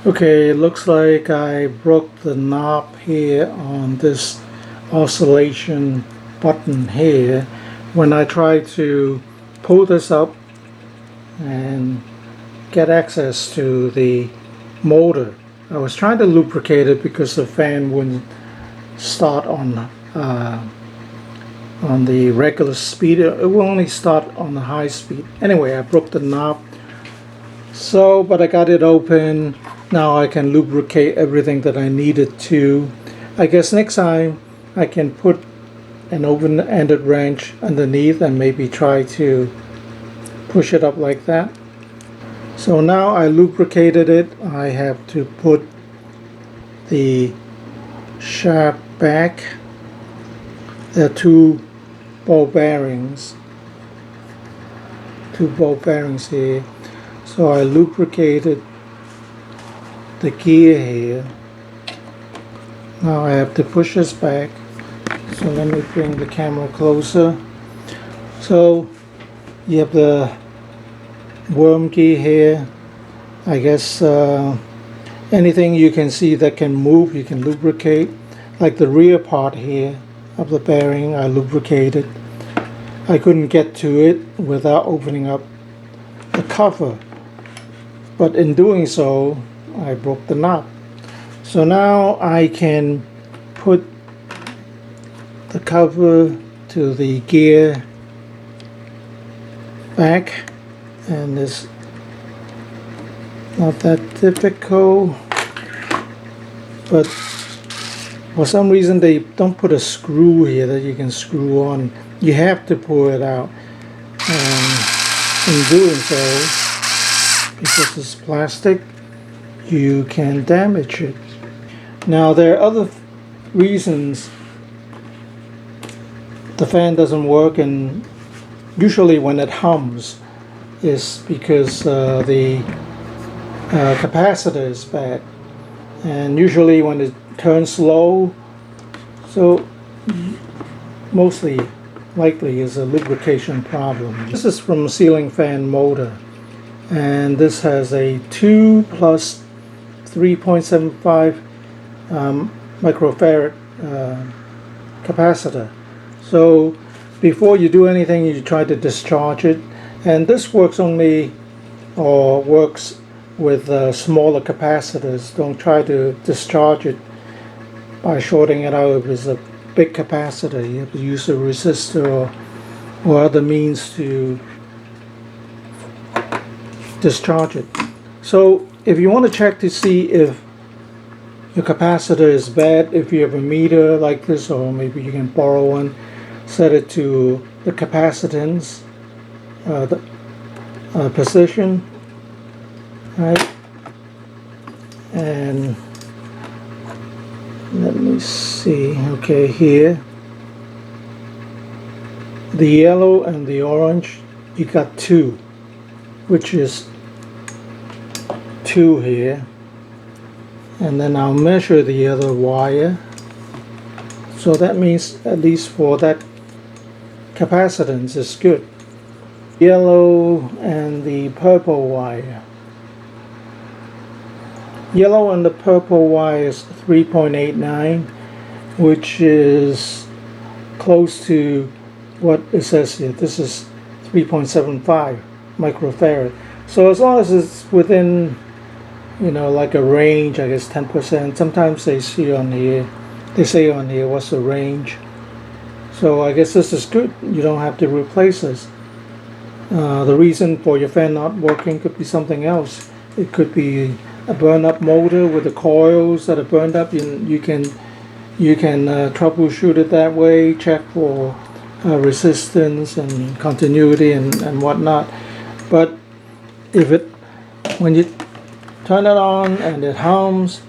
Okay, it looks like I broke the knob here on this oscillation button here when I tried to pull this up and get access to the motor. I was trying to lubricate it because the fan wouldn't start on the regular speed. It will only start on the high speed. Anyway, I broke the knob. So, but I got it open. Now I can lubricate everything that I needed to. I guess next time I can put an open-ended wrench underneath and maybe try to push it up like that. So now I lubricated it. I have to put the shaft back. There are two ball bearings here. So I lubricated the gear here. Now I have to push this back. So let me bring the camera closer. So you have the worm gear here. I guess anything you can see that can move, you can lubricate. Like the rear part here of the bearing, I lubricated. I couldn't get to it without opening up the cover, but in doing so I broke the knob. So now I can put the cover to the gear back, and it's not that difficult, but for some reason they don't put a screw here that you can screw on. You have to pull it out, and in doing so, because it's plastic, you can damage it. Now there are other reasons the fan doesn't work, and usually when it hums is because the capacitor is bad, and usually when it turns slow. So mostly likely is a lubrication problem. This is from a ceiling fan motor, and this has a 2 plus 3.75 microfarad capacitor. So before you do anything, you try to discharge it, and this works only, or works with smaller capacitors. Don't try to discharge it by shorting it out. If it's a big capacitor, you have to use a resistor or other means to discharge it. So if you want to check to see if your capacitor is bad, if you have a meter like this, or maybe you can borrow one, set it to the capacitance position, right? And let me see, okay, here the yellow and the orange, you got 2, which is 2 here, and then I'll measure the other wire. So that means at least for that capacitance is good. Yellow and the purple wire. Yellow and the purple wire is 3.89, which is close to what it says here. This is 3.75 microfarad. So as long as it's within, you know, like a range, I guess 10%. Sometimes they say on here what's the range. So I guess this is good. You don't have to replace this. The reason for your fan not working could be something else. It could be a burn-up motor with the coils that are burned up. You can troubleshoot it that way. Check for resistance and continuity and whatnot. But if when you turn it on and it hums,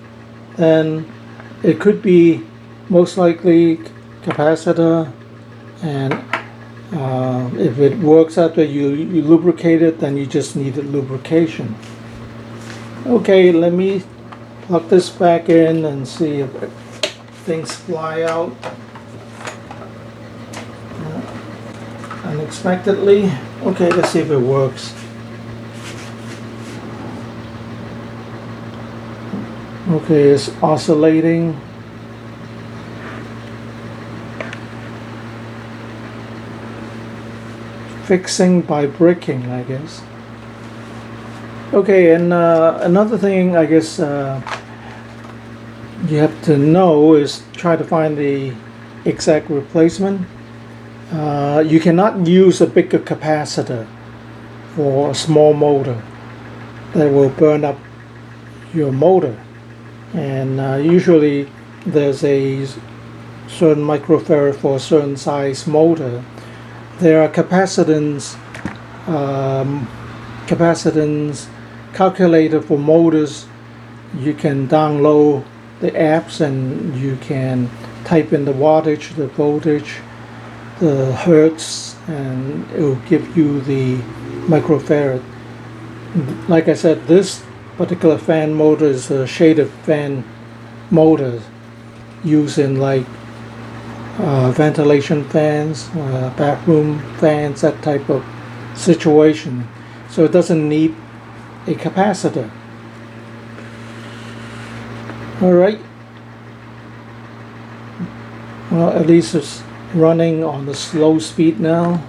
then it could be most likely capacitor, and if it works after you lubricate it, then you just needed lubrication. Okay, let me plug this back in and see if things fly out unexpectedly. Okay, let's see if it works. Okay, it's oscillating. Fixing by breaking, I guess. Okay, and another thing I guess you have to know is try to find the exact replacement. You cannot use a bigger capacitor for a small motor. That will burn up your motor, and usually there's a certain microfarad for a certain size motor. There are capacitance calculator for motors. You can download the apps and you can type in the wattage, the voltage, the hertz, and it will give you the microfarad. Like I said, this particular fan motor is a shaded fan motor used in like ventilation fans, bathroom fans, that type of situation. So it doesn't need a capacitor. Alright. Well, at least it's running on the slow speed now.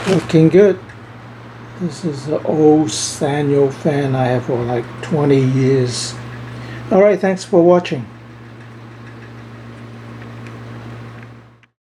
Looking good. This is an old Sanyo fan I have for like 20 years. Alright, thanks for watching.